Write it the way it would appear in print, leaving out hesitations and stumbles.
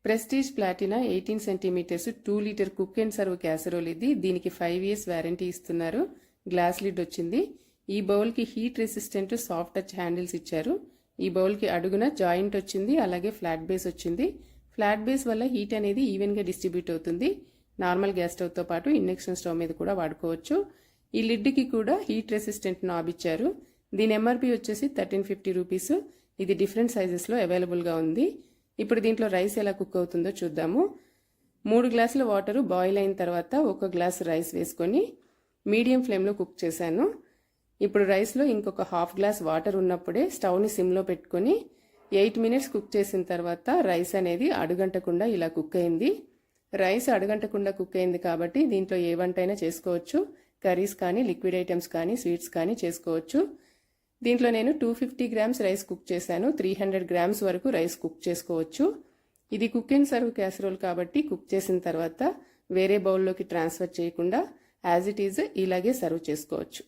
Prestige Platina 18 centimetres 2 litre cook and serve casserole ఇది. దీనికి 5 years warranty ఇస్తున్నారు. Glass lid వచ్చింది. ఈ బౌల్కి heat resistant soft touch handles ఇచ్చారు. ఈ బౌల్కి అడుగున జాయింట్ వచ్చింది, అలాగే ఫ్లాట్ బేస్ వచ్చింది. ఫ్లాట్ బేస్ వల్ల హీట్ అనేది ఈవెన్గా డిస్ట్రిబ్యూట్ అవుతుంది. నార్మల్ గ్యాస్ స్టవ్తో పాటు ఇండక్షన్ స్టవ్ మీద కూడా వాడుకోవచ్చు. ఈ లిడ్కి కూడా హీట్ రెసిస్టెంట్ నాబ్ ఇచ్చారు. దీని ఎంఆర్పి వచ్చేసి 1350 రూపీస్. ఇది డిఫరెంట్ సైజెస్లో అవైలబుల్గా ఉంది. ఇప్పుడు దీంట్లో రైస్ ఎలా కుక్ అవుతుందో చూద్దాము. 3 గ్లాసుల వాటర్ బాయిల్ అయిన తర్వాత 1 గ్లాస్ రైస్ వేసుకొని మీడియం ఫ్లేమ్లో కుక్ చేశాను. ఇప్పుడు రైస్లో ఇంకొక హాఫ్ గ్లాస్ వాటర్ ఉన్నప్పుడే స్టవ్ని సిమ్లో పెట్టుకొని 8 minutes కుక్ చేసిన తర్వాత రైస్ అనేది అడుగంటకుండా ఇలా కుక్ అయింది. రైస్ అడుగంటకుండా కుక్ అయింది కాబట్టి దీంట్లో ఏ వంటైనా చేసుకోవచ్చు. కర్రీస్ కానీ, లిక్విడ్ ఐటమ్స్ కానీ, స్వీట్స్ కానీ చేసుకోవచ్చు. దీంట్లో నేను 250 grams రైస్ కుక్ చేశాను. 300 grams వరకు రైస్ కుక్ చేసుకోవచ్చు. ఇది కుక్ అండ్ సర్వ్ క్యాసరోల్ కాబట్టి కుక్ చేసిన తర్వాత వేరే బౌల్లోకి ట్రాన్స్ఫర్ చేయకుండా యాజ్ ఇట్ ఈజ్ ఇలాగే సర్వ్ చేసుకోవచ్చు.